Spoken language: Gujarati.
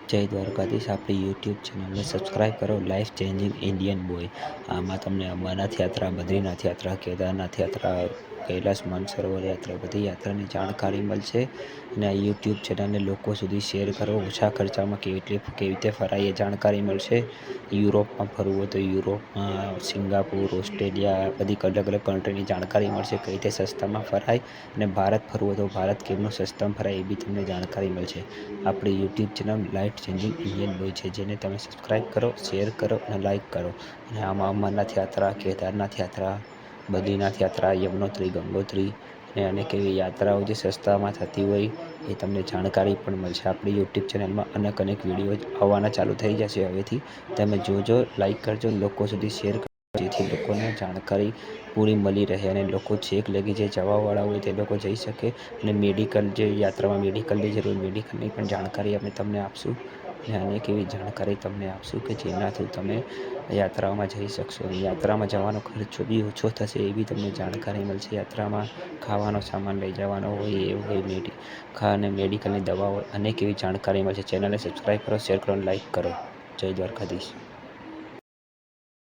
જય દ્વારકાધીશ. આપણી યુટ્યુબ ચેનલને સબસ્ક્રાઈબ કરો. Life changing Indian boy. આમાં તમને અમરનાથ યાત્રા, બદ્રીનાથ યાત્રા, કેદારનાથ યાત્રા, કૈલાસ માનસરોવર યાત્રા, બધી યાત્રાની જાણકારી મળશે. અને આ યુટ્યુબ ચેનલને લોકો સુધી શેર કરો. ઓછા ખર્ચામાં કેવી રીતે ફરાય એ જાણકારી મળશે. યુરોપમાં ફરવું હોય તો યુરોપમાં, સિંગાપુર, ઓસ્ટ્રેલિયા, બધી અલગ અલગ કન્ટ્રીની જાણકારી મળશે. કઈ રીતે સસ્તામાં ફરાય. અને ભારત ફરવું હોય તો ભારત કેમનું સસ્તામાં ફરાય એ બી તમને જાણકારી મળશે. આપણી YouTube channel life changing Indian boy છે, જેને તમે સબસ્ક્રાઈબ કરો, શેર કરો અને લાઈક કરો. અને આમાં અમરનાથ યાત્રા, કેદારનાથ યાત્રા, બદ્રીનાથ યાત્રા, યમનોત્રી, ગંગોત્રી અને અનેક એવી યાત્રાઓ જે સસ્તામાં થતી હોય એ તમને જાણકારી પણ મળશે. આપણી યુટ્યુબ ચેનલમાં અનેક વિડીયો આવવાના ચાલુ થઈ જશે હવેથી. તમે જોજો, લાઈક કરજો, લોકો સુધી શેર કરજો, જેથી લોકોને જાણકારી પૂરી મળી રહે અને લોકો છેક લગી જે જવાવાળા હોય તે લોકો જઈ શકે. અને મેડિકલ જે યાત્રામાં મેડિકલની જરૂર, મેડિકલની પણ જાણકારી અમે તમને આપશું. અને અનેક એવી જાણકારી તમને આપશું કે જેનાથી તમે યાત્રાઓમાં જઈ શકશો. અને યાત્રામાં જવાનો ખર્ચો બી ઓછો થશે એવી તમને જાણકારી મળશે. યાત્રામાં ખાવાનો સામાન લઈ જવાનો હોય એ હોય, અને મેડિકલની દવાઓ, અનેક એવી જાણકારી મળશે. ચેનલને સબસ્ક્રાઈબ કરો, શેર કરો અને લાઈક કરો. જય દ્વારકાધીશ.